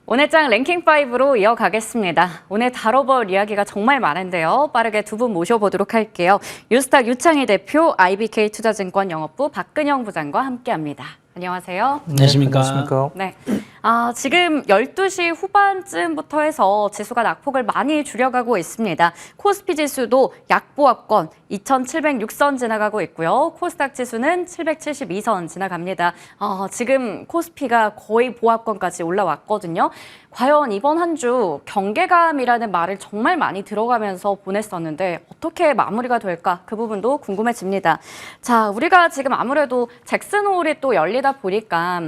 오늘 장 랭킹5로 이어가겠습니다. 오늘 다뤄볼 이야기가 정말 많은데요. 빠르게 두 분 모셔보도록 할게요. 유스탁 유창희 대표, IBK 투자증권 영업부 박근영 부장과 함께합니다. 안녕하세요. 안녕하십니까. 안녕하십니까. 네. 지금 12시 후반쯤부터 해서 지수가 낙폭을 많이 줄여가고 있습니다. 코스피 지수도 약보합권 2,706선 지나가고 있고요. 코스닥 지수는 772선 지나갑니다. 지금 코스피가 거의 보합권까지 올라왔거든요. 과연 이번 한 주 경계감이라는 말을 정말 많이 들어가면서 보냈었는데 어떻게 마무리가 될까? 그 부분도 궁금해집니다. 자, 우리가 지금 아무래도 잭슨홀이 또 열리다 보니까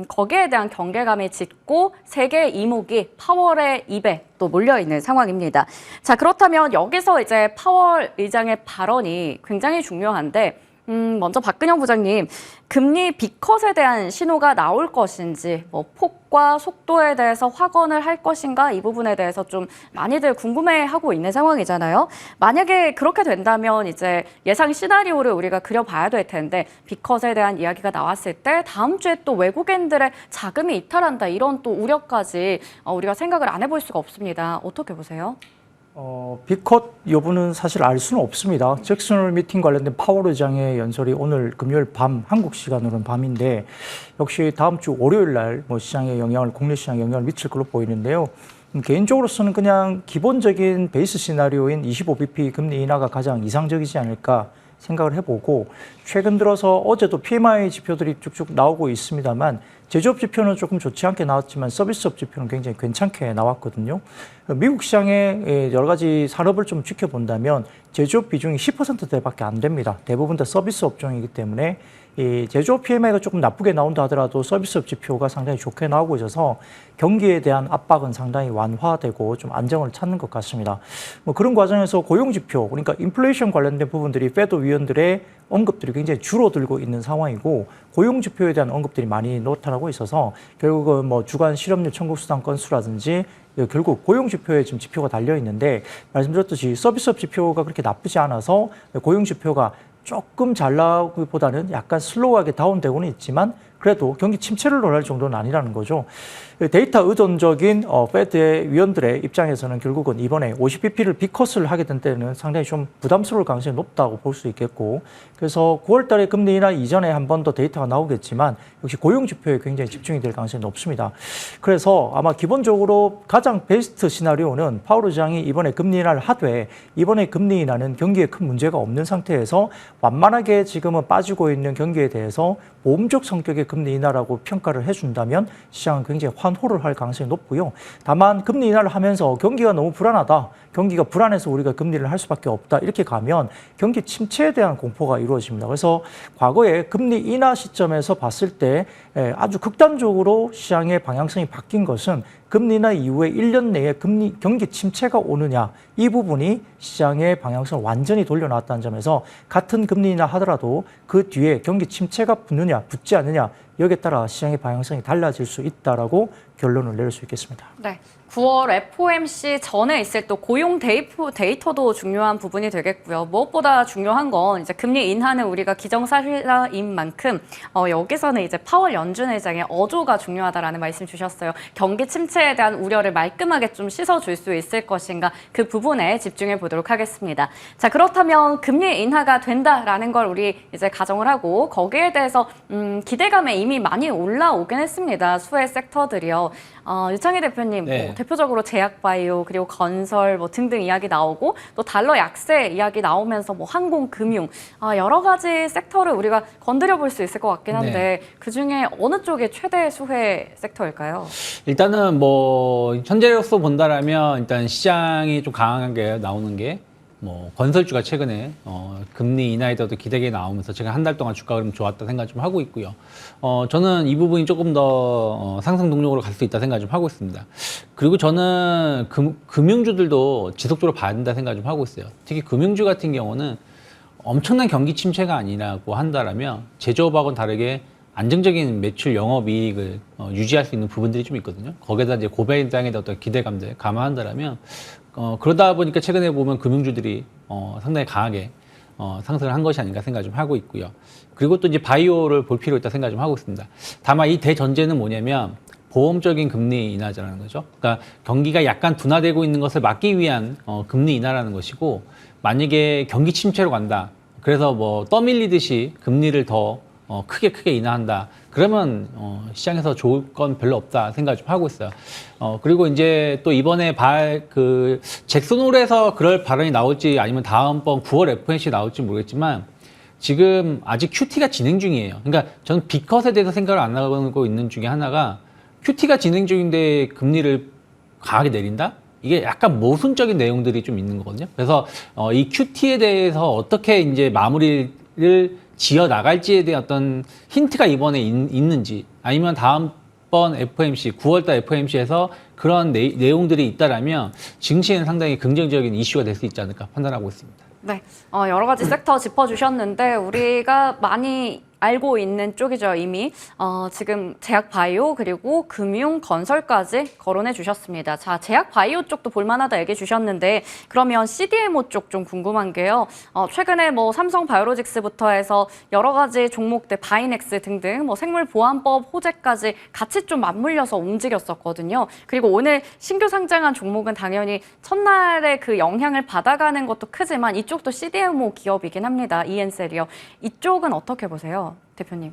거기에 대한 경계감이 짙고 세계 이목이 파월의 입에 또 몰려있는 상황입니다. 자, 그렇다면 여기서 이제 파월 의장의 발언이 굉장히 중요한데 먼저 박근영 부장님, 금리 B컷에 대한 신호가 나올 것인지, 폭과 속도에 대해서 확언을 할 것인가 이 부분에 대해서 좀 많이들 궁금해하고 있는 상황이잖아요. 만약에 그렇게 된다면 이제 예상 시나리오를 우리가 그려봐야 될 텐데 B컷에 대한 이야기가 나왔을 때 다음 주에 또 외국인들의 자금이 이탈한다 이런 또 우려까지 우리가 생각을 안 해볼 수가 없습니다. 어떻게 보세요? B컷 여부는 사실 알 수는 없습니다. 잭슨홀 미팅 관련된 파월 의장의 연설이 오늘 금요일 밤, 한국 시간으로는 밤인데 역시 다음 주 월요일 날 시장에 영향을, 국내 시장에 영향을 미칠 걸로 보이는데요. 개인적으로서는 그냥 기본적인 베이스 시나리오인 25bp 금리 인하가 가장 이상적이지 않을까 생각을 해보고, 최근 들어서 어제도 PMI 지표들이 쭉쭉 나오고 있습니다만 제조업 지표는 조금 좋지 않게 나왔지만 서비스업 지표는 굉장히 괜찮게 나왔거든요. 미국 시장의 여러 가지 산업을 좀 지켜본다면 제조업 비중이 10%대밖에 안 됩니다. 대부분 다 서비스 업종이기 때문에 이 제조업 PMI가 조금 나쁘게 나온다 하더라도 서비스업 지표가 상당히 좋게 나오고 있어서 경기에 대한 압박은 상당히 완화되고 좀 안정을 찾는 것 같습니다. 그런 과정에서 고용 지표, 그러니까 인플레이션 관련된 부분들이 페드 위원들의 언급들이 굉장히 줄어들고 있는 상황이고, 고용 지표에 대한 언급들이 많이 나타나고 있어서 결국은 주간 실업률 청구 수당 건수라든지 결국 고용 지표에 지금 지표가 달려 있는데, 말씀드렸듯이 서비스업 지표가 그렇게 나쁘지 않아서 고용 지표가 조금 잘 나오기보다는 약간 슬로우하게 다운되고는 있지만 그래도 경기 침체를 논할 정도는 아니라는 거죠. 데이터 의존적인 페드의 위원들의 입장에서는 결국은 이번에 50bp를 B컷을 하게 된 때는 상당히 좀 부담스러울 가능성이 높다고 볼 수 있겠고, 그래서 9월 달에 금리 인하 이전에 한 번 더 데이터가 나오겠지만 역시 고용 지표에 굉장히 집중이 될 가능성이 높습니다. 그래서 아마 기본적으로 가장 베스트 시나리오는 파월 의장이 이번에 금리 인하를 하되, 이번에 금리 인하는 경기에 큰 문제가 없는 상태에서 완만하게 지금은 빠지고 있는 경기에 대해서 보험적 성격의 금리 인하라고 평가를 해준다면 시장은 굉장히 환호를 할 가능성이 높고요. 다만 금리 인하를 하면서 경기가 너무 불안하다, 경기가 불안해서 우리가 금리를 할 수밖에 없다, 이렇게 가면 경기 침체에 대한 공포가 이루어집니다. 그래서 과거에 금리 인하 시점에서 봤을 때 아주 극단적으로 시장의 방향성이 바뀐 것은 금리 인하 이후에 1년 내에 경기 침체가 오느냐, 이 부분이 시장의 방향성을 완전히 돌려놨다는 점에서 같은 금리 인하 하더라도 그 뒤에 경기 침체가 붙느냐 붙지 않느냐, 여기에 따라 시장의 방향성이 달라질 수 있다라고 결론을 내릴 수 있겠습니다. 네. 9월 FOMC 전에 있을 또 고용 데이터도 중요한 부분이 되겠고요. 무엇보다 중요한 건 이제 금리 인하는 우리가 기정사실인 만큼 여기서는 이제 파월 연준 의장의 어조가 중요하다라는 말씀 주셨어요. 경기 침체에 대한 우려를 말끔하게 좀 씻어줄 수 있을 것인가, 그 부분에 집중해 보도록 하겠습니다. 자, 그렇다면 금리 인하가 된다라는 걸 우리 이제 가정을 하고 거기에 대해서 기대감에 이미 많이 올라오긴 했습니다. 수혜 섹터들이요. 유창희 대표님, 네. 대표적으로 제약바이오 그리고 건설 등등 이야기 나오고 또 달러 약세 이야기 나오면서 항공, 금융 여러 가지 섹터를 우리가 건드려 볼 수 있을 것 같긴 한데 네. 그중에 어느 쪽이 최대 수혜 섹터일까요? 일단은 현재로서 본다라면 일단 시장이 좀 강하게 나오는 게 건설주가 최근에 금리 인하에 대해서 기대가 나오면서 제가 한 달 동안 주가 흐름 좋았다 생각 좀 하고 있고요. 저는 이 부분이 조금 더 상승 동력으로 갈 수 있다 생각 좀 하고 있습니다. 그리고 저는 금융주들도 지속적으로 봐야 된다 생각 좀 하고 있어요. 특히 금융주 같은 경우는 엄청난 경기 침체가 아니라고 한다라면 제조업하고는 다르게 안정적인 매출 영업이익을 유지할 수 있는 부분들이 좀 있거든요. 거기에다 이제 고배당에 대한 어떤 기대감들 감안한다라면 그러다 보니까 최근에 보면 금융주들이 상당히 강하게 상승을 한 것이 아닌가 생각 좀 하고 있고요. 그리고 또 이제 바이오를 볼 필요 있다 생각 좀 하고 있습니다. 다만 이 대전제는 뭐냐면 보험적인 금리 인하라는 거죠. 그러니까 경기가 약간 둔화되고 있는 것을 막기 위한 금리 인하라는 것이고, 만약에 경기 침체로 간다. 그래서 뭐 떠밀리듯이 금리를 더 크게 인하한다. 그러면 시장에서 좋을 건 별로 없다 생각 좀 하고 있어요. 그리고 이제 또 이번에 잭슨 홀에서 그럴 발언이 나올지 아니면 다음번 9월 FOMC 나올지 모르겠지만, 지금 아직 QT가 진행 중이에요. 그러니까 저는 B컷에 대해서 생각을 안 하고 있는 중에 하나가, QT가 진행 중인데 금리를 강하게 내린다? 이게 약간 모순적인 내용들이 좀 있는 거거든요. 그래서 이 QT에 대해서 어떻게 이제 마무리를 지어 나갈지에 대한 어떤 힌트가 이번에 있는지, 아니면 다음번 FOMC, 9월달 FOMC에서 그런 내용들이 있다라면 증시에는 상당히 긍정적인 이슈가 될 수 있지 않을까 판단하고 있습니다. 네, 여러 가지 섹터 짚어주셨는데 우리가 많이 알고 있는 쪽이죠. 이미 지금 제약 바이오 그리고 금융 건설까지 거론해 주셨습니다. 자, 제약 바이오 쪽도 볼만하다 얘기해 주셨는데, 그러면 CDMO 쪽 좀 궁금한 게요. 최근에 뭐 삼성 바이오로직스부터 해서 여러 가지 종목들 바이넥스 등등 뭐 생물보안법 호재까지 같이 좀 맞물려서 움직였었거든요. 그리고 오늘 신규 상장한 종목은 당연히 첫날에 그 영향을 받아가는 것도 크지만 이쪽도 CDMO 기업이긴 합니다. 이엔셀이요. 이쪽은 어떻게 보세요, 대표님?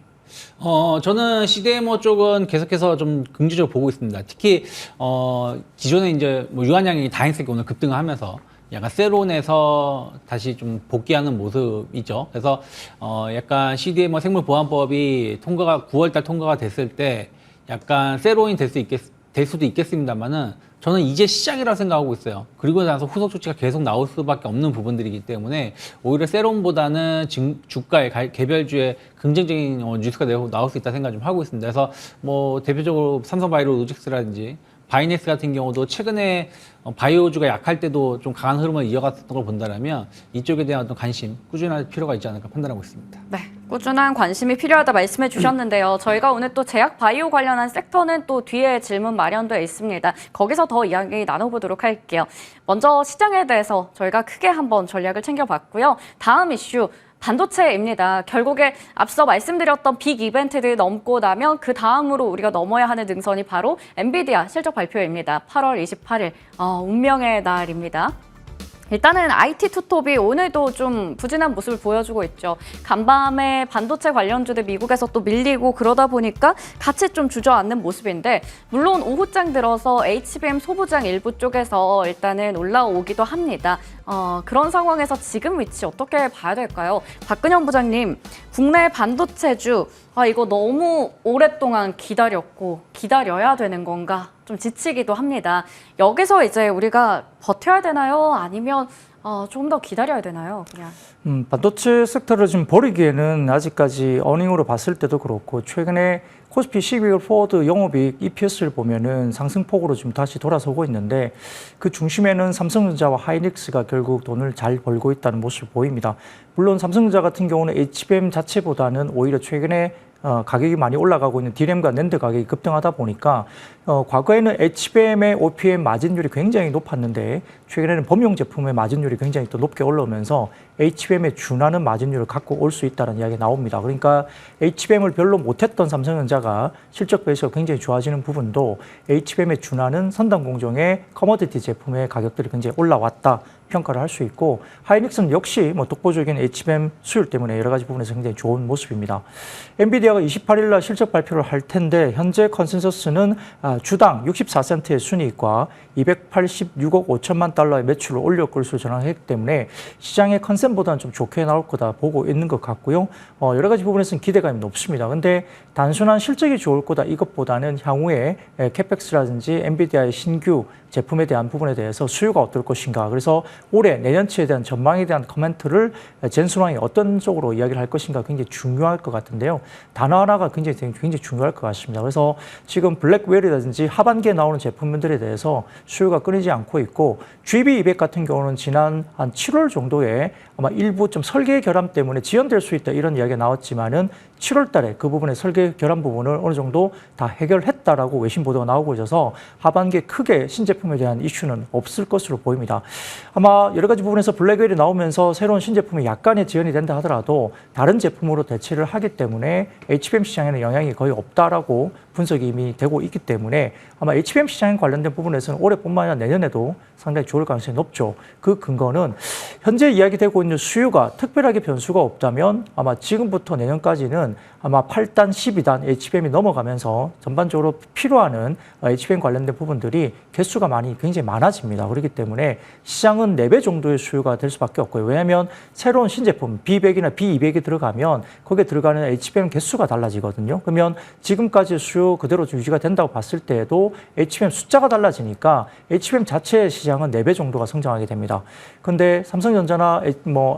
저는 CDMO 쪽은 계속해서 좀 긍정적으로 보고 있습니다. 특히, 기존에 이제 뭐 유한양이 다행스럽게 오늘 급등을 하면서 약간 세론에서 다시 좀 복귀하는 모습이죠. 그래서, 약간 CDMO 생물보안법이 9월달 통과가 됐을 때 약간 세론이 될 수도 있겠습니다만은, 저는 이제 시작이라고 생각하고 있어요. 그리고 나서 후속 조치가 계속 나올 수밖에 없는 부분들이기 때문에 오히려 세론보다는 주가의 개별주에 긍정적인 뉴스가 나올 수 있다 생각 좀 하고 있습니다. 그래서 뭐 대표적으로 삼성바이오로직스라든지 바이넥스 같은 경우도 최근에 바이오주가 약할 때도 좀 강한 흐름을 이어갔던 걸 본다면 이쪽에 대한 어떤 관심, 꾸준할 필요가 있지 않을까 판단하고 있습니다. 네, 꾸준한 관심이 필요하다 말씀해 주셨는데요. 저희가 오늘 또 제약 바이오 관련한 섹터는 또 뒤에 질문 마련되어 있습니다. 거기서 더 이야기 나눠보도록 할게요. 먼저 시장에 대해서 저희가 크게 한번 전략을 챙겨봤고요. 다음 이슈, 반도체입니다. 결국에 앞서 말씀드렸던 빅 이벤트들이 넘고 나면 그 다음으로 우리가 넘어야 하는 능선이 바로 엔비디아 실적 발표입니다. 8월 28일, 운명의 날입니다. 일단은 IT 투톱이 오늘도 좀 부진한 모습을 보여주고 있죠. 간밤에 반도체 관련주들 미국에서 또 밀리고 그러다 보니까 같이 좀 주저앉는 모습인데, 물론 오후장 들어서 HBM 소부장 일부 쪽에서 일단은 올라오기도 합니다. 그런 상황에서 지금 위치 어떻게 봐야 될까요? 박근영 부장님, 국내 반도체주 이거 너무 오랫동안 기다렸고 기다려야 되는 건가? 좀 지치기도 합니다. 여기서 이제 우리가 버텨야 되나요? 아니면 좀 더 기다려야 되나요? 그냥. 반도체 섹터를 좀 버리기에는 아직까지 어닝으로 봤을 때도 그렇고, 최근에 코스피 12월 포워드 영업이익 EPS를 보면은 상승폭으로 좀 다시 돌아서고 있는데, 그 중심에는 삼성전자와 하이닉스가 결국 돈을 잘 벌고 있다는 모습을 보입니다. 물론 삼성전자 같은 경우는 HBM 자체보다는 오히려 최근에 가격이 많이 올라가고 있는 D램과 낸드 가격이 급등하다 보니까 과거에는 HBM의 OPM 마진율이 굉장히 높았는데, 최근에는 범용 제품의 마진율이 굉장히 또 높게 올라오면서 HBM에 준하는 마진율을 갖고 올 수 있다는 이야기가 나옵니다. 그러니까 HBM을 별로 못했던 삼성전자가 실적 베이스가 굉장히 좋아지는 부분도 HBM에 준하는 선단 공정의 커머디티 제품의 가격들이 굉장히 올라왔다 평가를 할 수 있고, 하이닉스는 역시 뭐 독보적인 HBM 수율 때문에 여러 가지 부분에서 굉장히 좋은 모습입니다. 엔비디아가 28일 날 실적 발표를 할 텐데, 현재 컨센서스는 주당 64센트의 순이익과 286억 5천만 달러의 매출을 올릴 것으로 전망했기 때문에 시장의 컨센보다는 좀 좋게 나올 거다 보고 있는 것 같고요. 여러 가지 부분에서는 기대감이 높습니다. 근데 단순한 실적이 좋을 거다 이것보다는 향후에 캐펙스라든지 엔비디아의 신규 제품에 대한 부분에 대해서 수요가 어떨 것인가, 그래서 올해 내년치에 대한 전망에 대한 코멘트를 젠순왕이 어떤 쪽으로 이야기를 할 것인가 굉장히 중요할 것 같은데요. 단어 하나가 굉장히 중요할 것 같습니다. 그래서 지금 블랙웰이라든지 하반기에 나오는 제품들에 대해서 수요가 끊이지 않고 있고, GB200 같은 경우는 지난 한 7월 정도에 아마 일부 좀 설계 결함 때문에 지연될 수 있다 이런 이야기가 나왔지만은 7월 달에 그 부분의 설계 결함 부분을 어느 정도 다 해결했다라고 외신 보도가 나오고 있어서 하반기에 크게 신제품에 대한 이슈는 없을 것으로 보입니다. 아마 여러 가지 부분에서 블랙웰이 나오면서 새로운 신제품이 약간의 지연이 된다 하더라도 다른 제품으로 대체를 하기 때문에 HBM 시장에는 영향이 거의 없다라고 분석이 이미 되고 있기 때문에 아마 HBM 시장 관련된 부분에서는 올해뿐만 아니라 내년에도 상당히 좋을 가능성이 높죠. 그 근거는 현재 이야기되고 있는 수요가 특별하게 변수가 없다면 아마 지금부터 내년까지는 아마 8단, 12단 HBM이 넘어가면서 전반적으로 필요한 HBM 관련된 부분들이 개수가 굉장히 많아집니다. 그렇기 때문에 시장은 4배 정도의 수요가 될 수밖에 없고요. 왜냐하면 새로운 신제품 B100이나 B200이 들어가면 거기에 들어가는 HBM 개수가 달라지거든요. 그러면 지금까지 수요 그대로 유지가 된다고 봤을 때에도 HBM 숫자가 달라지니까 HBM 자체의 시장은 4배 정도가 성장하게 됩니다. 근데 삼성전자나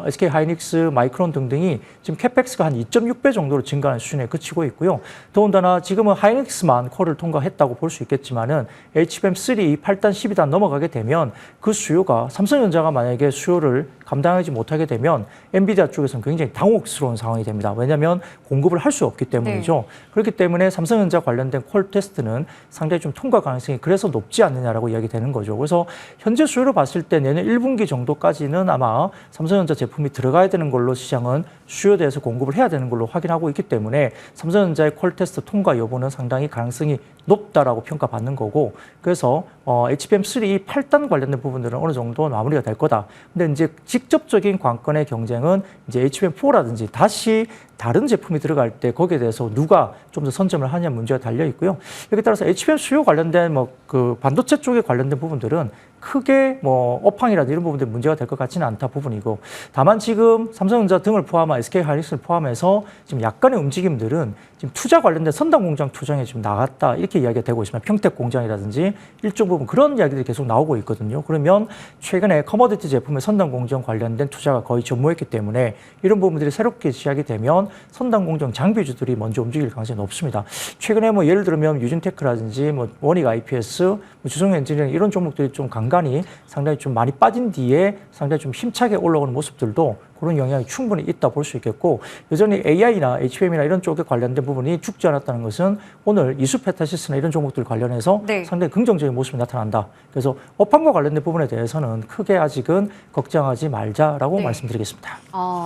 SK 하이닉스, 마이크론 등등이 지금 캐펙스가 한 2.6배 정도로 증가하는 수준에 그치고 있고요. 더군다나 지금은 하이닉스만 콜을 통과했다고 볼 수 있겠지만은 HBM3, 8단, 12단 넘어가게 되면 그 수요가 삼성전자가 만약에 수요를 감당하지 못하게 되면 엔비디아 쪽에서는 굉장히 당혹스러운 상황이 됩니다. 왜냐하면 공급을 할 수 없기 때문이죠. 네. 그렇기 때문에 삼성전자 관련된 콜 테스트는 상당히 좀 통과 가능성이 그래서 높지 않느냐라고 이야기되는 거죠. 그래서 현재 수요를 봤을 때 내년 1분기 정도까지는 아마 삼성전자 제품이 들어가야 되는 걸로 시장은 수요에 대해서 공급을 해야 되는 걸로 확인하고 있기 때문에 삼성전자의 콜 테스트 통과 여부는 상당히 가능성이 높다라고 평가받는 거고, 그래서 HBM3 8단 관련된 부분들은 어느 정도 마무리가 될 거다. 근데 이제 직접적인 관건의 경쟁은 이제 HBM4라든지 다시 다른 제품이 들어갈 때 거기에 대해서 누가 좀 더 선점을 하냐 문제가 달려 있고요. 여기에 따라서 HBM 수요 관련된 그 반도체 쪽에 관련된 부분들은 크게 업황이라든지 이런 부분들 문제가 될 것 같지는 않다 부분이고, 다만 지금 삼성전자 등을 포함한 SK 하이닉스를 포함해서 지금 약간의 움직임들은 지금 투자 관련된 선단 공장 투자에 지금 나갔다 이렇게 이야기가 되고 있습니다. 평택 공장이라든지 일정 부분 그런 이야기들이 계속 나오고 있거든요. 그러면 최근에 커머디티 제품의 선단 공정 관련된 투자가 거의 전무했기 때문에 이런 부분들이 새롭게 시작이 되면 선단 공정 장비주들이 먼저 움직일 가능성이 높습니다. 최근에 예를 들면 유진테크라든지 원익 IPS, 주성 엔지니어링 이런 종목들이 좀 간간히 상당히 좀 많이 빠진 뒤에 상당히 좀 힘차게 올라오는 모습들도 그런 영향이 충분히 있다 볼 수 있겠고, 여전히 AI나 HBM이나 이런 쪽에 관련된 부분이 죽지 않았다는 것은 오늘 이수페타시스나 이런 종목들 관련해서 네. 상당히 긍정적인 모습이 나타난다. 그래서 업황과 관련된 부분에 대해서는 크게 아직은 걱정하지 말자라고 네. 말씀드리겠습니다.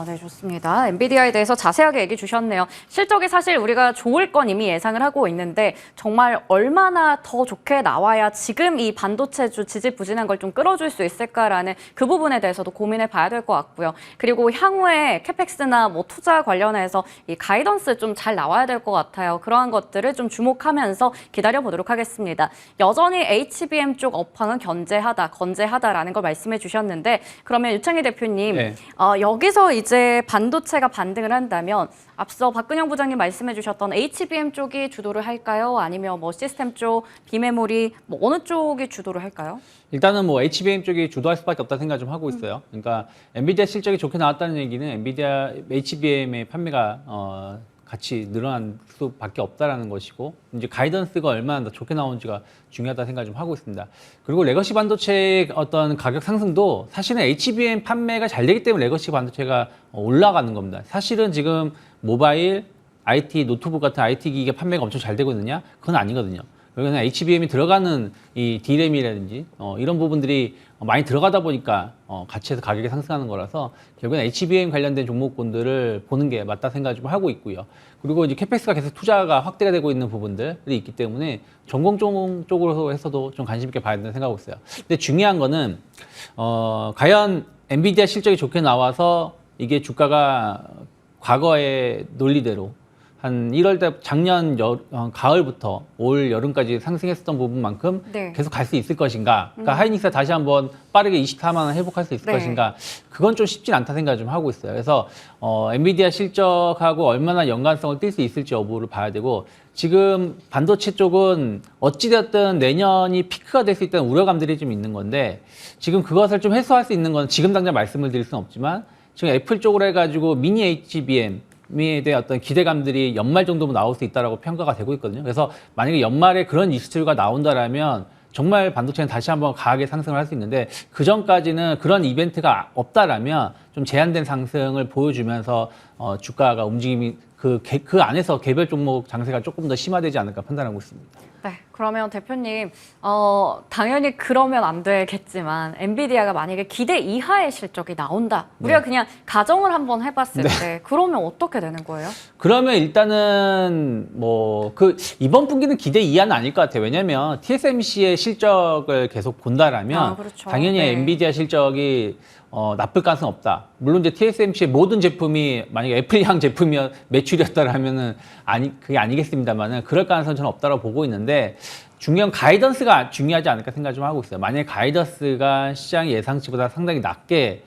네, 좋습니다. 엔비디아에 대해서 자세하게 얘기 주셨네요. 실적이 사실 우리가 좋을 건 이미 예상을 하고 있는데 정말 얼마나 더 좋게 나와야 지금 이 반도체주 지지부진한 걸 좀 끌어줄 수 있을까라는 그 부분에 대해서도 고민해 봐야 될 것 같고요. 그리고 향후에 캐펙스나 투자 관련해서 이 가이던스 좀 잘 나와야 될 것 같아요. 그러한 것들을 좀 주목하면서 기다려 보도록 하겠습니다. 여전히 HBM 쪽 업황은 건재하다라는 걸 말씀해 주셨는데, 그러면 유창희 대표님, 네. 여기서 이제 반도체가 반등을 한다면 앞서 박근영 부장님 말씀해 주셨던 HBM 쪽이 주도를 할까요? 아니면 시스템 쪽, 비메모리 어느 쪽이 주도를 할까요? 일단은 HBM 쪽이 주도할 수밖에 없다 생각 좀 하고 있어요. 그러니까 엔비디아 실적이 좋게 나왔다는 얘기는 엔비디아 HBM의 판매가 같이 늘어난 수밖에 없다라는 것이고, 이제 가이던스가 얼마나 더 좋게 나오는지가 중요하다 생각 좀 하고 있습니다. 그리고 레거시 반도체의 어떤 가격 상승도 사실은 HBM 판매가 잘 되기 때문에 레거시 반도체가 올라가는 겁니다. 사실은 지금 모바일, IT, 노트북 같은 IT 기기가 판매가 엄청 잘 되고 있느냐? 그건 아니거든요. 여기는 HBM이 들어가는 이 D램이라든지 이런 부분들이 많이 들어가다 보니까 같이 해서 가격이 상승하는 거라서 결국엔 HBM 관련된 종목군들을 보는 게 맞다 생각 좀 하고 있고요. 그리고 이제 캐펙스가 계속 투자가 확대가 되고 있는 부분들이 있기 때문에 전공 쪽으로 해서도 좀 관심 있게 봐야 된다고 생각하고 있어요. 근데 중요한 거는 과연 엔비디아 실적이 좋게 나와서 이게 주가가 과거의 논리대로 한 1월 달 작년 가을부터 올 여름까지 상승했었던 부분만큼 네. 계속 갈 수 있을 것인가? 그러니까 하이닉스가 다시 한번 빠르게 24만 원 회복할 수 있을 네. 것인가? 그건 좀 쉽진 않다 생각을 좀 하고 있어요. 그래서 엔비디아 실적하고 얼마나 연관성을 띌 수 있을지 여부를 봐야 되고, 지금 반도체 쪽은 어찌되었든 내년이 피크가 될 수 있다는 우려감들이 좀 있는 건데, 지금 그것을 좀 해소할 수 있는 건 지금 당장 말씀을 드릴 수는 없지만, 지금 애플 쪽으로 해가지고 미니 HBM에 대한 어떤 기대감들이 연말 정도면 나올 수 있다라고 평가가 되고 있거든요. 그래서 만약에 연말에 그런 이슈가 나온다라면 정말 반도체는 다시 한번 강하게 상승을 할 수 있는데, 그 전까지는 그런 이벤트가 없다라면 좀 제한된 상승을 보여주면서 주가가 움직임이 그 안에서 개별 종목 장세가 조금 더 심화되지 않을까 판단하고 있습니다. 네, 그러면 대표님, 당연히 그러면 안 되겠지만 엔비디아가 만약에 기대 이하의 실적이 나온다. 우리가 그냥 가정을 한번 해봤을 때 그러면 어떻게 되는 거예요? 그러면 일단은 이번 분기는 기대 이하는 아닐 것 같아요. 왜냐하면 TSMC의 실적을 계속 본다라면 그렇죠. 당연히 네. 엔비디아 실적이 나쁠 가능성 없다. 물론 이제 TSMC의 모든 제품이 만약에 애플향 제품이면 매출이었다라면은 그게 아니겠습니다만은 그럴 가능성은 저는 없다고 보고 있는데 중요한 가이던스가 중요하지 않을까 생각 좀 하고 있어요. 만약에 가이던스가 시장 예상치보다 상당히 낮게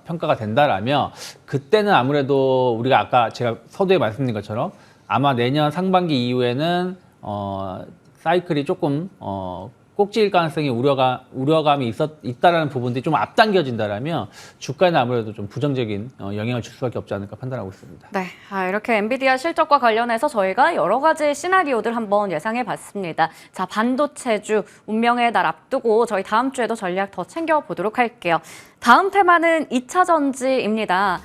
평가가 된다라면 그때는 아무래도 우리가 아까 제가 서두에 말씀드린 것처럼 아마 내년 상반기 이후에는 사이클이 조금 꼭지일 가능성이 우려감이 있다라는 부분들이 좀 앞당겨진다라면 주가에는 아무래도 좀 부정적인 영향을 줄 수밖에 없지 않을까 판단하고 있습니다. 네, 이렇게 엔비디아 실적과 관련해서 저희가 여러 가지 시나리오들 한번 예상해 봤습니다. 자, 반도체주 운명의 날 앞두고 저희 다음 주에도 전략 더 챙겨보도록 할게요. 다음 테마는 2차 전지입니다.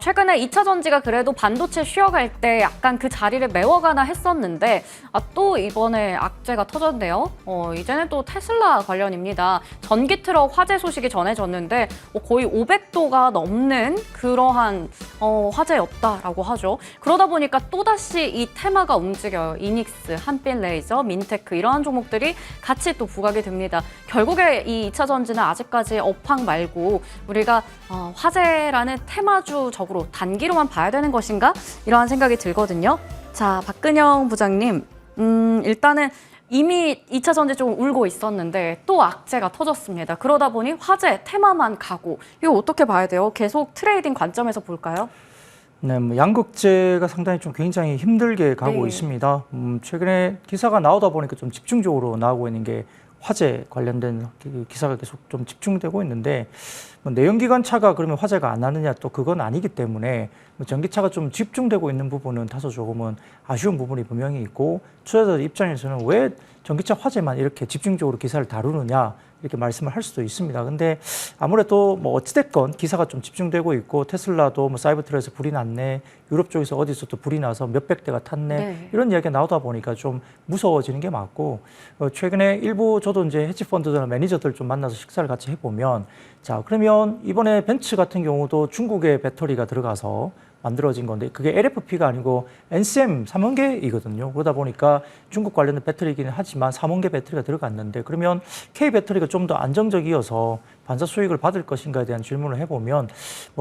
최근에 2차 전지가 그래도 반도체 쉬어갈 때 약간 그 자리를 메워가나 했었는데 또 이번에 악재가 터졌네요. 이제는 또 테슬라 관련입니다. 전기 트럭 화재 소식이 전해졌는데 거의 500도가 넘는 그러한 화재였다라고 하죠. 그러다 보니까 또다시 이 테마가 움직여요. 이닉스, 한빛레이저, 민테크 이러한 종목들이 같이 또 부각이 됩니다. 결국에 이 2차 전지는 아직까지 업황 말고 우리가 화재라는 테마주적으로 단기로만 봐야 되는 것인가? 이러한 생각이 들거든요. 자, 박근영 부장님, 일단은 이미 2차 전지 좀 울고 있었는데 또 악재가 터졌습니다. 그러다 보니 화재 테마만 가고 이거 어떻게 봐야 돼요? 계속 트레이딩 관점에서 볼까요? 네, 양극재가 상당히 좀 굉장히 힘들게 가고 네. 있습니다. 최근에 기사가 나오다 보니까 좀 집중적으로 나오고 있는 게 화재 관련된 기사가 계속 좀 집중되고 있는데 내연기관차가 그러면 화재가 안 나느냐 또 그건 아니기 때문에 전기차가 좀 집중되고 있는 부분은 다소 조금은 아쉬운 부분이 분명히 있고 투자자들 입장에서는 왜 전기차 화재만 이렇게 집중적으로 기사를 다루느냐 이렇게 말씀을 할 수도 있습니다. 근데 아무래도 어찌됐건 기사가 좀 집중되고 있고 테슬라도 사이버트럭에서 불이 났네, 유럽 쪽에서 어디서 또 불이 나서 몇백 대가 탔네, 네. 이런 이야기가 나오다 보니까 좀 무서워지는 게 맞고 최근에 일부 저도 이제 헤지펀드나 매니저들 좀 만나서 식사를 같이 해보면 자, 그러면 이번에 벤츠 같은 경우도 중국의 배터리가 들어가서 만들어진 건데 그게 LFP가 아니고 NCM 3원계이거든요. 그러다 보니까 중국 관련된 배터리이기는 하지만 3원계 배터리가 들어갔는데 그러면 K 배터리가 좀 더 안정적이어서 반사 수익을 받을 것인가에 대한 질문을 해보면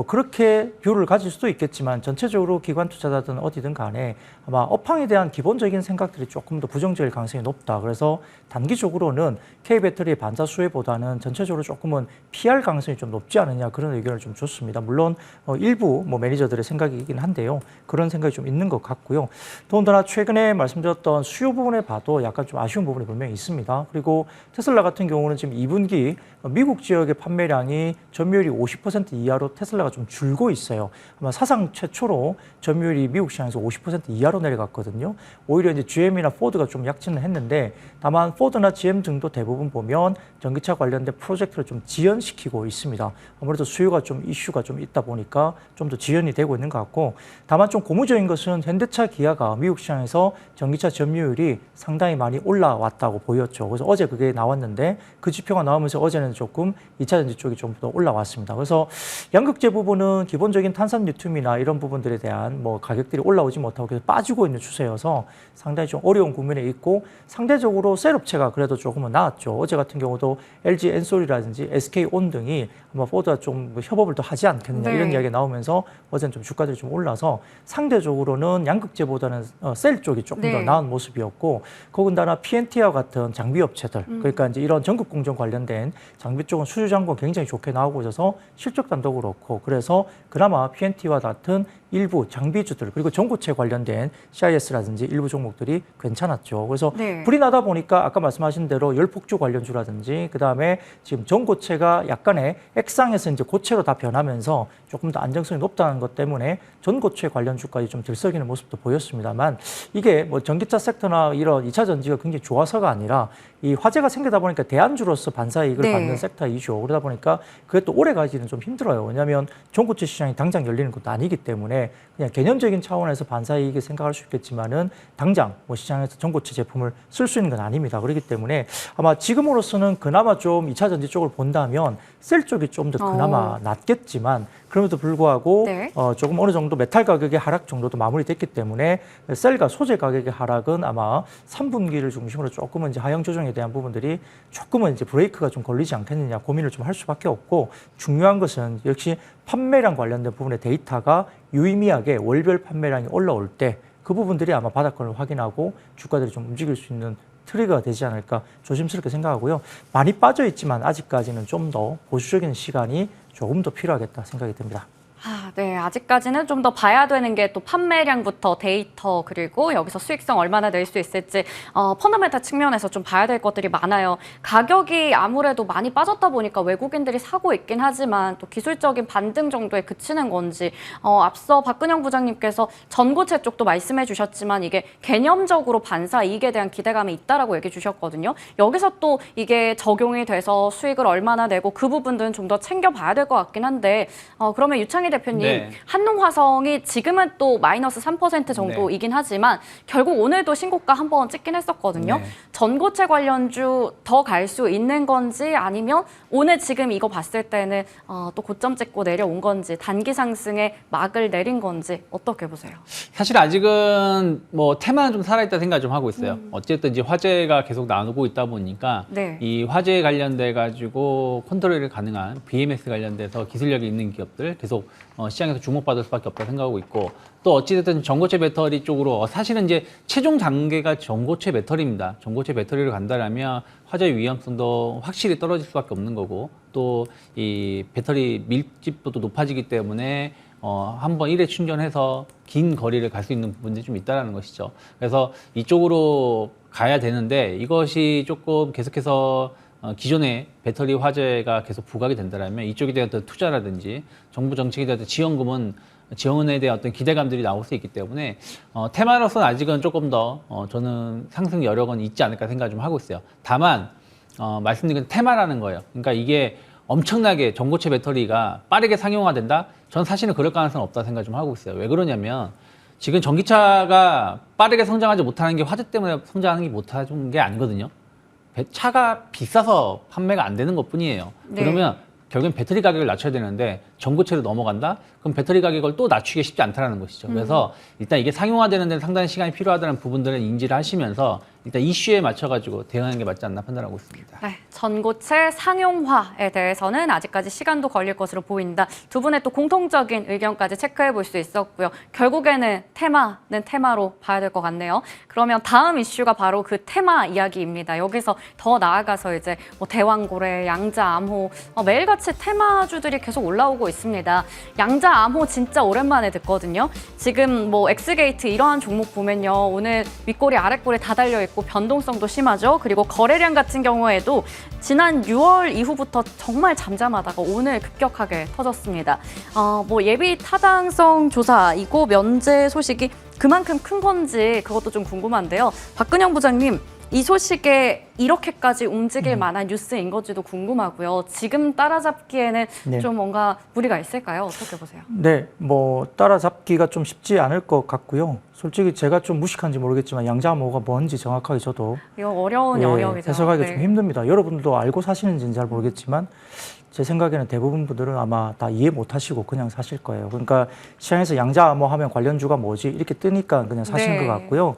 그렇게 뷰를 가질 수도 있겠지만 전체적으로 기관 투자자든 어디든 간에 아마 업황에 대한 기본적인 생각들이 조금 더 부정적일 가능성이 높다. 그래서 단기적으로는 K 배터리의 반사 수혜보다는 전체적으로 조금은 피할 가능성이 좀 높지 않느냐 그런 의견을 좀 줬습니다. 물론 일부 매니저들의 생각이긴 한데요. 그런 생각이 좀 있는 것 같고요. 더군다나 최근에 말씀드렸던 수요 부분에 봐도 약간 좀 아쉬운 부분이 분명히 있습니다. 그리고 테슬라 같은 경우는 지금 2분기 미국 지역의 판매량이 점유율이 50% 이하로 테슬라가 좀 줄고 있어요. 아마 사상 최초로 점유율이 미국 시장에서 50% 이하로 내려갔거든요. 오히려 이제 GM이나 포드가 좀 약진을 했는데 다만 포드나 GM 등도 대부분 보면 전기차 관련된 프로젝트를 좀 지연시키고 있습니다. 아무래도 수요가 좀 이슈가 좀 있다 보니까 좀 더 지연이 되고 있는 것 같고 다만 좀 고무적인 것은 현대차, 기아가 미국 시장에서 전기차 점유율이 상당히 많이 올라왔다고 보였죠. 그래서 어제 그게 나왔는데 그 지표가 나오면서 어제는 조금 2차 전지 쪽이 좀 더 올라왔습니다. 그래서 양극재 부분은 기본적인 탄산 리튬이나 이런 부분들에 대한 가격들이 올라오지 못하고 계속 빠지고 있는 추세여서 상당히 좀 어려운 국면에 있고 상대적으로 셀 업체가 그래도 조금은 나았죠. 어제 같은 경우도 LG 엔솔이라든지 SK온 등이 아마 포드와 좀 협업을 더 하지 않겠느냐 네. 이런 이야기가 나오면서 어제는 좀 주가들이 좀 올라서 상대적으로는 양극재보다는 셀 쪽이 조금 더 나은 모습이었고 더군다나 PNT와 같은 장비 업체들 그러니까 이제 이런 전극 공정 관련된 장비 쪽은 수주 잔고 굉장히 좋게 나오고 있어서 실적단도 그렇고 그래서 그나마 PNT와 같은 일부 장비주들 그리고 전고체 관련된 CIS라든지 일부 종목들이 괜찮았죠. 그래서 불이 나다 보니까 아까 말씀하신 대로 열폭주 관련주라든지 그다음에 지금 전고체가 약간의 액상에서 이제 고체로 다 변하면서 조금 더 안정성이 높다는 것 때문에 때문에 전고체 관련 주까지 좀 들썩이는 모습도 보였습니다만 이게 뭐 전기차 섹터나 이런 2차 전지가 굉장히 좋아서가 아니라 이 화재가 생기다 보니까 대안주로서 반사 이익을 네. 받는 섹터이죠. 그러다 보니까 그게 또 오래 가기는 좀 힘들어요. 왜냐하면 전고체 시장이 당장 열리는 것도 아니기 때문에 그냥 개념적인 차원에서 반사 이익을 생각할 수 있겠지만은 당장 뭐 시장에서 전고체 제품을 쓸 수 있는 건 아닙니다. 그렇기 때문에 아마 지금으로서는 그나마 좀 2차 전지 쪽을 본다면 셀 쪽이 좀 더 그나마 낫겠지만 그럼에도 불구하고 네. 조금 어느 정도 메탈 가격의 하락 정도도 마무리됐기 때문에 셀과 소재 가격의 하락은 아마 3분기를 중심으로 조금은 이제 하향 조정에 대한 부분들이 조금은 이제 브레이크가 좀 걸리지 않겠느냐 고민을 좀 할 수밖에 없고 중요한 것은 역시 판매량 관련된 부분의 데이터가 유의미하게 월별 판매량이 올라올 때 그 부분들이 아마 바닥권을 확인하고 주가들이 좀 움직일 수 있는 트리거가 되지 않을까 조심스럽게 생각하고요. 많이 빠져 있지만 아직까지는 좀 더 보수적인 시간이 조금 더 필요하겠다 생각이 듭니다. 네. 아직까지는 좀 더 봐야 되는 게 또 판매량부터 데이터 그리고 여기서 수익성 얼마나 낼 수 있을지 펀더멘탈 측면에서 좀 봐야 될 것들이 많아요. 가격이 아무래도 많이 빠졌다 보니까 외국인들이 사고 있긴 하지만 또 기술적인 반등 정도에 그치는 건지 앞서 박근영 부장님께서 전고체 쪽도 말씀해 주셨지만 이게 개념적으로 반사 이익에 대한 기대감이 있다라고 얘기해 주셨거든요. 여기서 또 이게 적용이 돼서 수익을 얼마나 내고 그 부분들은 좀 더 챙겨봐야 될 것 같긴 한데 그러면 유창희 대표님, 네. 한농화성이 지금은 또 마이너스 3% 정도이긴 하지만 결국 오늘도 신고가 한번 찍긴 했었거든요. 네. 전고체 관련주 더 갈 수 있는 건지 아니면 오늘 지금 이거 봤을 때는 또 고점 찍고 내려온 건지 단기 상승에 막을 내린 건지 어떻게 보세요? 사실 아직은 뭐 테마는 좀 살아있다 생각 좀 하고 있어요. 어쨌든 이제 화재가 계속 나오고 있다 보니까 네. 이 화재에 관련돼 가지고 컨트롤이 가능한 BMS 관련돼서 기술력이 있는 기업들 계속 시장에서 주목받을 수밖에 없다 생각하고 있고 또 어찌됐든 전고체 배터리 쪽으로 사실은 이제 최종 단계가 전고체 배터리입니다. 전고체 배터리를 간다라면 화재 위험성도 확실히 떨어질 수밖에 없는 거고 또 이 배터리 밀집도도 높아지기 때문에 한번 1회 충전해서 긴 거리를 갈 수 있는 부분들이 좀 있다라는 것이죠. 그래서 이쪽으로 가야 되는데 이것이 조금 계속해서 기존의 배터리 화재가 계속 부각이 된다면 이쪽에 대한 어떤 투자라든지 정부 정책에 대한 지원에 대한 어떤 기대감들이 나올 수 있기 때문에 테마로서는 아직은 조금 더 저는 상승 여력은 있지 않을까 생각 좀 하고 있어요. 다만 말씀드린 건 테마라는 거예요. 그러니까 이게 엄청나게 전고체 배터리가 빠르게 상용화된다? 저는 사실은 그럴 가능성은 없다 생각 좀 하고 있어요. 왜 그러냐면 지금 전기차가 빠르게 성장하지 못하는 게 화재 때문에 성장하는 게 못하는 게 아니거든요. 차가 비싸서 판매가 안 되는 것뿐이에요. 네. 그러면 결국엔 배터리 가격을 낮춰야 되는데 전고체로 넘어간다? 그럼 배터리 가격을 또 낮추기 쉽지 않다는 것이죠. 그래서 일단 이게 상용화되는 데는 상당히 시간이 필요하다는 부분들을 인지를 하시면서 일단 이슈에 맞춰가지고 대응하는 게 맞지 않나 판단하고 있습니다. 네, 전고체 상용화에 대해서는 아직까지 시간도 걸릴 것으로 보인다. 두 분의 또 공통적인 의견까지 체크해 볼 수 있었고요. 결국에는 테마는 테마로 봐야 될 것 같네요. 그러면 다음 이슈가 바로 그 테마 이야기입니다. 여기서 더 나아가서 이제 뭐 대왕고래, 양자암호 매일같이 테마주들이 계속 올라오고 있습니다. 양자암호 진짜 오랜만에 듣거든요. 지금 뭐 엑스게이트 이러한 종목 보면요. 오늘 윗꼬리 아랫꼬리 다 달려있고 변동성도 심하죠. 그리고 거래량 같은 경우에도 지난 6월 이후부터 정말 잠잠하다가 오늘 급격하게 터졌습니다. 뭐 예비 타당성 조사이고 면제 소식이 그만큼 큰 건지 그것도 좀 궁금한데요. 박근영 부장님, 이 소식에 이렇게까지 움직일 만한 뉴스인 건지도 궁금하고요. 지금 따라잡기에는 네. 좀 뭔가 무리가 있을까요? 어떻게 보세요? 네, 뭐 따라잡기가 좀 쉽지 않을 것 같고요. 솔직히 제가 좀 무식한지 모르겠지만 양자암호가 뭔지 정확하게 저도 이거 어려운 영역이죠. 해석하기가 네. 좀 힘듭니다. 여러분도 알고 사시는지는 잘 모르겠지만 제 생각에는 대부분 분들은 아마 다 이해 못 하시고 그냥 사실 거예요. 그러니까 시장에서 양자암호 하면 관련주가 뭐지 이렇게 뜨니까 그냥 사시는 네. 것 같고요.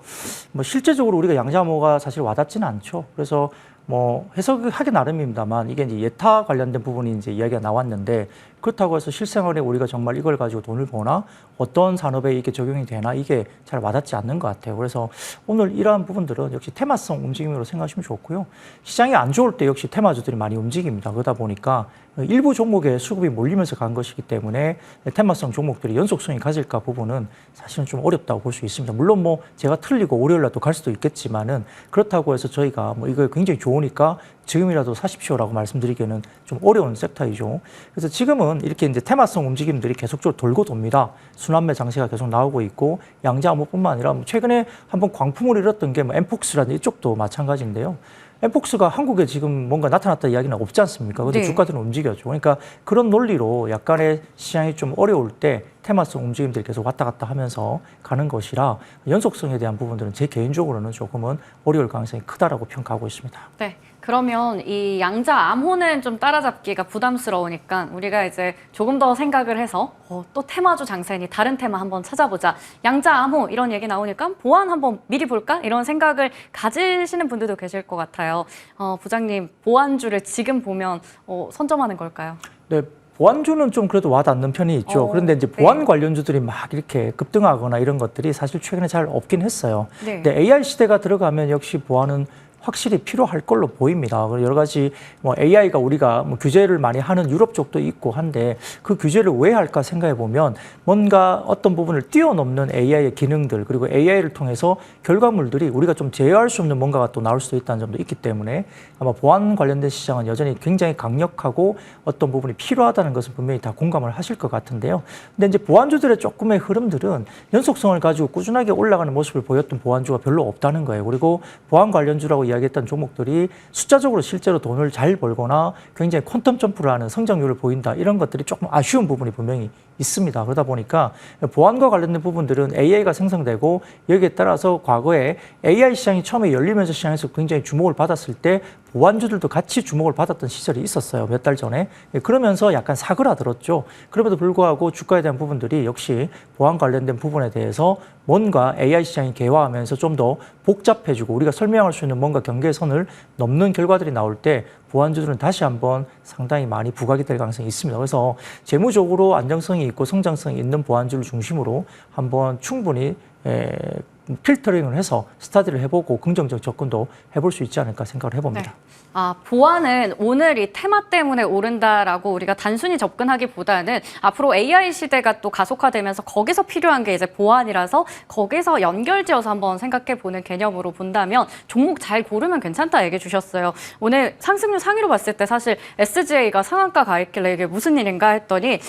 뭐 실제적으로 우리가 양자암호가 사실 와닿지는 않죠. 그래서 뭐 해석하기 나름입니다만 이게 이제 예타 관련된 부분이 이제 이야기가 나왔는데 그렇다고 해서 실생활에 우리가 정말 이걸 가지고 돈을 버나 어떤 산업에 이게 적용이 되나 이게 잘 와닿지 않는 것 같아요. 그래서 오늘 이러한 부분들은 역시 테마성 움직임으로 생각하시면 좋고요. 시장이 안 좋을 때 역시 테마주들이 많이 움직입니다. 그러다 보니까 일부 종목에 수급이 몰리면서 간 것이기 때문에 테마성 종목들이 연속성이 가질까 부분은 사실은 좀 어렵다고 볼 수 있습니다. 물론 뭐 제가 틀리고 월요일 날도 갈 수도 있겠지만은 그렇다고 해서 저희가 뭐 이거 굉장히 좋으니까 지금이라도 사십시오라고 말씀드리기에는 좀 어려운 섹터이죠. 그래서 지금은 이렇게 이제 테마성 움직임들이 계속적으로 돌고 돕니다. 순환매 장세가 계속 나오고 있고 양자암호뿐만 아니라 최근에 한번 광풍을 잃었던 게 뭐 엠폭스라든지 이쪽도 마찬가지인데요. 엠폭스가 한국에 지금 뭔가 나타났다 이야기는 없지 않습니까? 근데 네. 주가들은 움직여죠. 그러니까 그런 논리로 약간의 시장이 좀 어려울 때 테마성 움직임들이 계속 왔다 갔다 하면서 가는 것이라 연속성에 대한 부분들은 제 개인적으로는 조금은 어려울 가능성이 크다라고 평가하고 있습니다. 네. 그러면 이 양자 암호는 좀 따라잡기가 부담스러우니까 우리가 이제 조금 더 생각을 해서 또 테마주 장세니 다른 테마 한번 찾아보자. 양자 암호 이런 얘기 나오니까 보안 한번 미리 볼까? 이런 생각을 가지시는 분들도 계실 것 같아요. 부장님, 보안주를 지금 보면 선점하는 걸까요? 네. 보안주는 좀 그래도 와닿는 편이 있죠. 그런데 이제 보안 관련주들이 막 이렇게 급등하거나 이런 것들이 사실 최근에 잘 없긴 했어요. 네. 근데 AI 시대가 들어가면 역시 보안은 확실히 필요할 걸로 보입니다. 여러 가지 뭐 AI가 우리가 뭐 규제를 많이 하는 유럽 쪽도 있고 한데 그 규제를 왜 할까 생각해 보면 뭔가 어떤 부분을 뛰어넘는 AI의 기능들 그리고 AI를 통해서 결과물들이 우리가 좀 제어할 수 없는 뭔가가 또 나올 수도 있다는 점도 있기 때문에 아마 보안 관련된 시장은 여전히 굉장히 강력하고 어떤 부분이 필요하다는 것은 분명히 다 공감을 하실 것 같은데요. 근데 이제 보안주들의 조금의 흐름들은 연속성을 가지고 꾸준하게 올라가는 모습을 보였던 보안주가 별로 없다는 거예요. 그리고 보안 관련주라고 이야기했던 종목들이 숫자적으로 실제로 돈을 잘 벌거나 굉장히 퀀텀 점프를 하는 성장률을 보인다. 이런 것들이 조금 아쉬운 부분이 분명히 있습니다. 그러다 보니까 보안과 관련된 부분들은 AI가 생성되고 여기에 따라서 과거에 AI 시장이 처음에 열리면서 시장에서 굉장히 주목을 받았을 때 보안주들도 같이 주목을 받았던 시절이 있었어요. 몇 달 전에. 그러면서 약간 사그라들었죠. 그럼에도 불구하고 주가에 대한 부분들이 역시 보안 관련된 부분에 대해서 뭔가 AI 시장이 개화하면서 좀 더 복잡해지고 우리가 설명할 수 있는 뭔가 경계선을 넘는 결과들이 나올 때 보안주들은 다시 한번 상당히 많이 부각이 될 가능성이 있습니다. 그래서 재무적으로 안정성이 있고 성장성이 있는 보안주를 중심으로 한번 충분히 필터링을 해서 스타디를 해보고 긍정적 접근도 해볼 수 있지 않을까 생각을 해봅니다. 네. 보안은 오늘 이 테마 때문에 오른다라고 우리가 단순히 접근하기보다는 앞으로 AI 시대가 또 가속화되면서 거기서 필요한 게 이제 보안이라서 거기서 연결지어서 한번 생각해 보는 개념으로 본다면 종목 잘 고르면 괜찮다 얘기해 주셨어요. 오늘 상승률 상위로 봤을 때 사실 SGA가 상한가 가 있길래 이게 무슨 일인가 했더니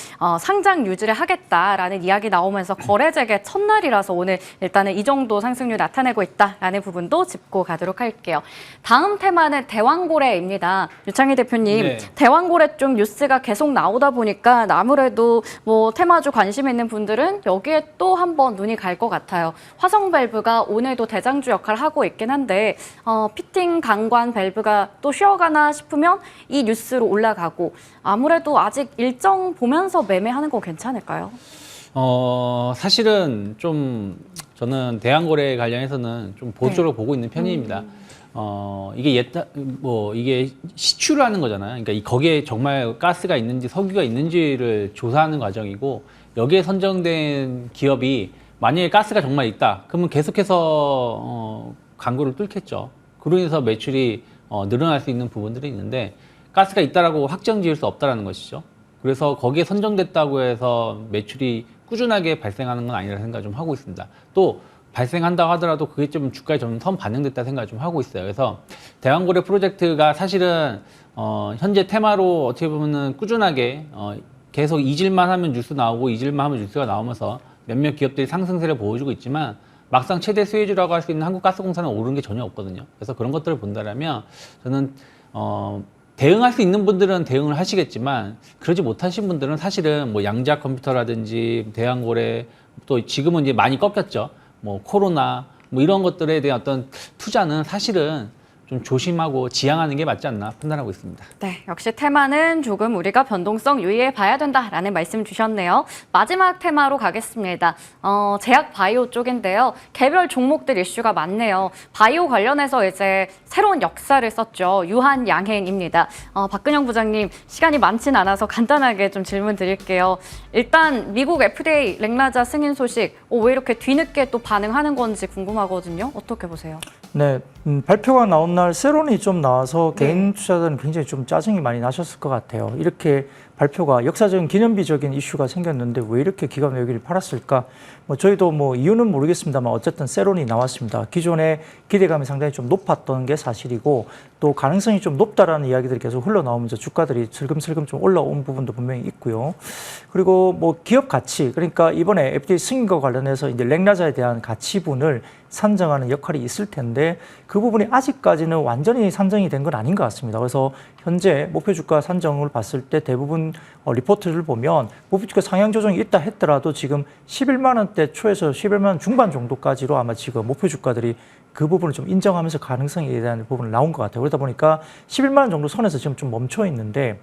상장 유지를 하겠다라는 이야기 나오면서 거래 재개 첫날이라서 오늘 일단은 이 정도 상승률 나타내고 있다라는 부분도 짚고 가도록 할게요. 다음 테마는 대왕고래입니다. 유창희 대표님, 네. 대왕고래 쪽 뉴스가 계속 나오다 보니까 아무래도 뭐 테마주 관심 있는 분들은 여기에 또 한번 눈이 갈 것 같아요. 화성밸브가 오늘도 대장주 역할을 하고 있긴 한데 피팅 강관 밸브가 또 쉬어가나 싶으면 이 뉴스로 올라가고 아무래도 아직 일정 보면서 매매하는 거 괜찮을까요? 사실은 좀 저는 대왕거래 관련해서는 좀 보수적으로 보고 있는 편입니다. 이게 시추를 하는 거잖아요. 그러니까 거기에 정말 가스가 있는지 석유가 있는지를 조사하는 과정이고 여기에 선정된 기업이 만약에 가스가 정말 있다. 그러면 계속해서 광고를 뚫겠죠. 그로 인해서 매출이 늘어날 수 있는 부분들이 있는데 가스가 있다라고 확정 지을 수 없다라는 것이죠. 그래서 거기에 선정됐다고 해서 매출이 꾸준하게 발생하는 건 아니라 생각을 좀 하고 있습니다. 또 발생한다고 하더라도 그게 좀 주가에 좀 선 반영됐다 생각을 좀 하고 있어요. 그래서 대왕고래 프로젝트가 사실은 현재 테마로 어떻게 보면은 꾸준하게 계속 잊을만 하면 뉴스 나오고 잊을만 하면 뉴스가 나오면서 몇몇 기업들이 상승세를 보여주고 있지만 막상 최대 수혜주라고 할 수 있는 한국가스공사는 오른 게 전혀 없거든요. 그래서 그런 것들을 본다면 저는 대응할 수 있는 분들은 대응을 하시겠지만 그러지 못하신 분들은 사실은 뭐 양자 컴퓨터라든지 대왕고래 또 지금은 이제 많이 꺾였죠. 뭐 코로나 뭐 이런 것들에 대한 어떤 투자는 사실은 좀 조심하고 지양하는 게 맞지 않나 판단하고 있습니다. 네, 역시 테마는 조금 우리가 변동성 유의해 봐야 된다라는 말씀 주셨네요. 마지막 테마로 가겠습니다. 제약 바이오 쪽인데요. 개별 종목들 이슈가 많네요. 바이오 관련해서 이제 새로운 역사를 썼죠. 유한양행입니다. 박근영 부장님, 시간이 많지는 않아서 간단하게 좀 질문 드릴게요. 일단 미국 FDA 렉나자 승인 소식 왜 이렇게 뒤늦게 또 반응하는 건지 궁금하거든요. 어떻게 보세요? 네, 발표가 나온 날 세론이 좀 나와서 개인 투자자는 굉장히 좀 짜증이 많이 나셨을 것 같아요. 이렇게 발표가 역사적인 기념비적인 이슈가 생겼는데 왜 이렇게 기관 외기를 팔았을까? 뭐 저희도 뭐 이유는 모르겠습니다만 어쨌든 세론이 나왔습니다. 기존에 기대감이 상당히 좀 높았던 게 사실이고 또 가능성이 좀 높다라는 이야기들이 계속 흘러나오면서 주가들이 슬금슬금 좀 올라온 부분도 분명히 있고요. 그리고 뭐 기업 가치, 그러니까 이번에 FDA 승인과 관련해서 이제 렉나자에 대한 가치분을 산정하는 역할이 있을 텐데 그 부분이 아직까지는 완전히 산정이 된 건 아닌 것 같습니다. 그래서 현재 목표 주가 산정을 봤을 때 대부분 리포트를 보면 목표 주가 상향 조정이 있다 했더라도 지금 11만 원대 초에서 11만 원 중반 정도까지로 아마 지금 목표 주가들이 그 부분을 좀 인정하면서 가능성에 대한 부분을 나온 것 같아요. 그러다 보니까 11만 원 정도 선에서 지금 좀 멈춰 있는데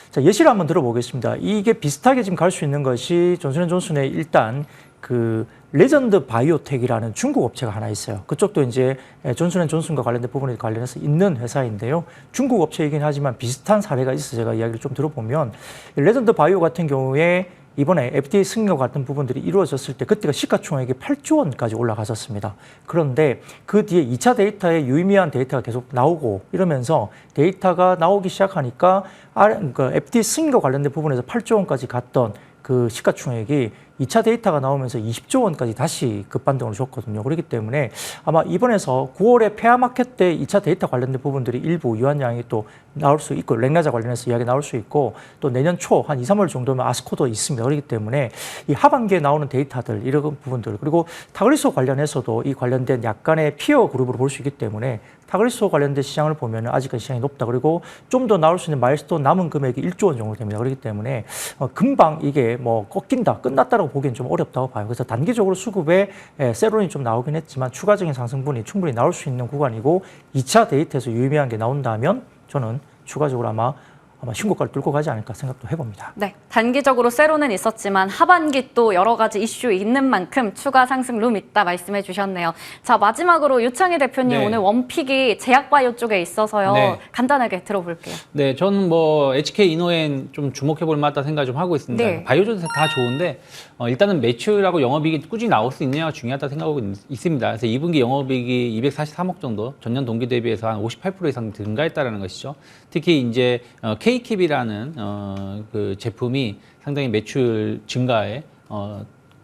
자, 예시를 한번 들어보겠습니다. 이게 비슷하게 지금 갈 수 있는 것이 존슨앤존슨의 일단 그 레전드 바이오텍이라는 중국 업체가 하나 있어요. 그쪽도 이제 존슨앤존슨과 관련된 부분에 관련해서 있는 회사인데요. 중국 업체이긴 하지만 비슷한 사례가 있어서 제가 이야기를 좀 들어보면 레전드 바이오 같은 경우에 이번에 FDA 승인과 같은 부분들이 이루어졌을 때 그때가 시가총액이 8조 원까지 올라갔었습니다. 그런데 그 뒤에 2차 데이터에 유의미한 데이터가 계속 나오고 이러면서 데이터가 나오기 시작하니까 그러니까 FDA 승인과 관련된 부분에서 8조 원까지 갔던 그 시가총액이 2차 데이터가 나오면서 20조 원까지 다시 급반등을 줬거든요. 그렇기 때문에 아마 이번에서 9월에 페어마켓 때 2차 데이터 관련된 부분들이 일부 유한량이 또 나올 수 있고 렉나자 관련해서 이야기 나올 수 있고 또 내년 초 한 2, 3월 정도면 아스코도 있습니다. 그렇기 때문에 이 하반기에 나오는 데이터들 이런 부분들 그리고 타그리소 관련해서도 이 관련된 약간의 피어 그룹으로 볼 수 있기 때문에 타그리소 관련된 시장을 보면 아직까지 시장이 높다. 그리고 좀 더 나올 수 있는 마일스톤 남은 금액이 1조 원 정도 됩니다. 그렇기 때문에 금방 이게 뭐 꺾인다, 끝났다라고 보기엔 좀 어렵다고 봐요. 그래서 단기적으로 수급에 세론이 좀 나오긴 했지만 추가적인 상승분이 충분히 나올 수 있는 구간이고 2차 데이터에서 유의미한 게 나온다면 저는 추가적으로 아마 신고가를 뚫고 가지 않을까 생각도 해봅니다. 네, 단기적으로 세로는 있었지만 하반기 또 여러 가지 이슈 있는 만큼 추가 상승 룸 있다 말씀해 주셨네요. 자, 마지막으로 유창희 대표님 네. 오늘 원픽이 제약바이오 쪽에 있어서요. 네. 간단하게 들어볼게요. 네, 저는 뭐 HK 이노엔 좀 주목해 볼 만하다 생각 좀 하고 있습니다. 네. 바이오주도 다 좋은데 일단은 매출하고 영업이익이 꾸준히 나올 수 있느냐가 중요하다 생각하고 있습니다. 그래서 2분기 영업이익이 243억 정도, 전년 동기 대비해서 한 58% 이상 증가했다라는 것이죠. 특히 이제 K킵이라는 그 제품이 상당히 매출 증가에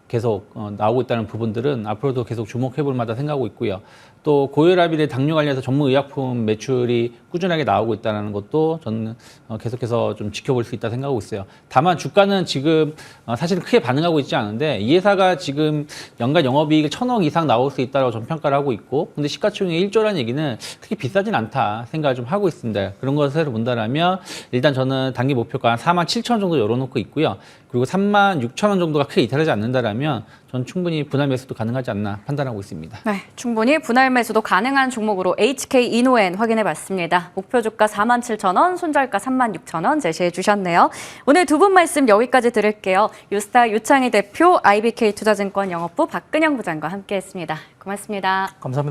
계속 나오고 있다는 부분들은 앞으로도 계속 주목해 볼 만하다 생각하고 있고요. 또 고혈압이나 당뇨 관련해서 전문 의약품 매출이 꾸준하게 나오고 있다는 것도 저는 계속해서 좀 지켜볼 수 있다 생각하고 있어요. 다만 주가는 지금 사실은 크게 반응하고 있지 않은데 이 회사가 지금 연간 영업이익이 1,000억 이상 나올 수 있다고 전 평가를 하고 있고 근데 시가총액이 1조라는 얘기는 크게 비싸진 않다 생각을 좀 하고 있습니다. 그런 것을 본다면 일단 저는 단기 목표가 한 47,000원 정도 열어놓고 있고요. 그리고 36,000원 정도가 크게 이탈하지 않는다면 전 충분히 분할 매수도 가능하지 않나 판단하고 있습니다. 네, 충분히 분할 매수도 가능한 종목으로 HK 이노엔 확인해 봤습니다. 목표 주가 47,000원, 손절가 36,000원 제시해 주셨네요. 오늘 두 분 말씀 여기까지 들을게요. 유스타 유창희 대표, IBK 투자증권 영업부 박근영 부장과 함께했습니다. 고맙습니다. 감사합니다.